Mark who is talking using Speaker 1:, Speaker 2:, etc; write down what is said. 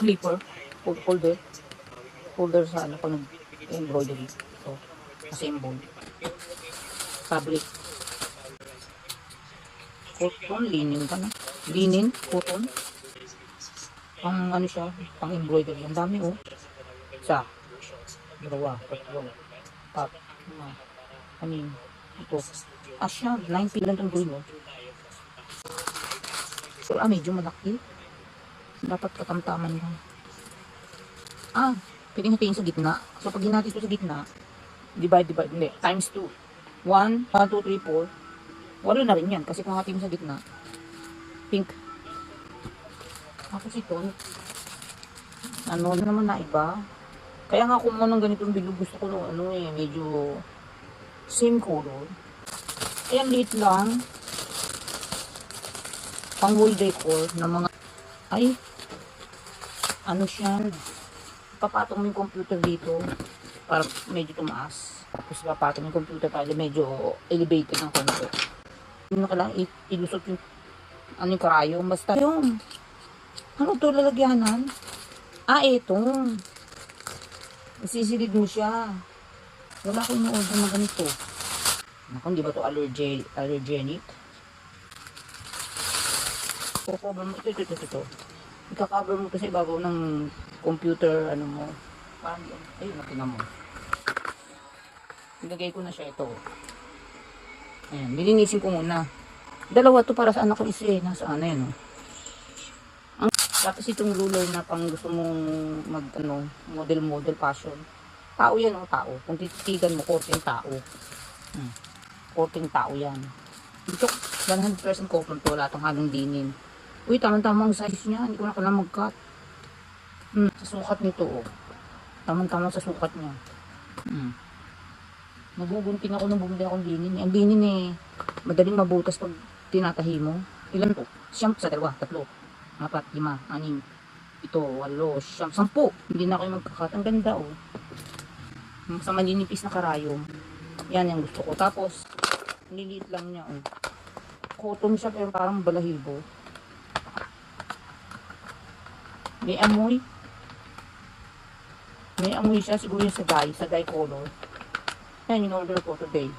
Speaker 1: clipper, folder sa ano pang embroidery. So, assemble. Fabric. Cotton, linen pa na. Linen, cotton. Pang ano siya, pang embroidery. Ang dami oh. Isa, dalawa, tatlo, apat, lima, anim, ito. Siya, 9 lang itong dulo. So, medyo malaki. Dapat katamtaman lang. Pwedeng hatiin sa gitna. So, pag hinati ito sa gitna, divide, hindi, times 2. 1, 2, 3, 4. Walo na rin yan. Kasi kung hatiin sa gitna, pink. Tapos ito, ano naman na iba. Kaya nga kumuha ng ganitong bilog, gusto ko no, medyo same color. Ayan, liit lang. Pang wall decor ng mga, ano siya, papatong mo yung computer dito para medyo tumaas. Tapos papatong yung computer para medyo elevated ng konti. Yun na kailangan ilusot yung yung karayom. Basta yung ano to lalagyanan? Ito. Isisilid mo siya. Wala ko yung order na ganito. Naku, hindi ba to allergenic? Cover mo ito. Ika-cover mo ito sa ibabaw ng computer, ano mo. Parang yun. Ayun, natin mo. Ilagay ko na siya ito. Ayan, nilinisin ko muna. Dalawa to para sa anak ko isa eh. Nasa ano yan. Tapos itong ruler na pang gusto mong model fashion. Tao yan tao. Kung titigan mo, korteng tao. Korteng tao yan. Ito, 100% cotton to. Wala itong halong linin. Uy, tamang-tamang size niya. Hindi ko na kailangan mag-cut. Sa sukat nito, Tamang-tamang sa sukat niya. Nagugunting ako nung bumili akong linin. Ang linin madaling mabutas pag tinatahi mo. Ilan to? Siyam sa dalawa, tatlo, 4, 5, 6, 7, 8, 9, 10. Hindi na ako magkakat. Ang ganda Sa maninipis na karayom. Yan yung gusto ko. Tapos, niliit lang niya Cotton siya pero parang balahibo. May amoy. May amoy siya siguro yung sa dye color. Yan yung order ko today.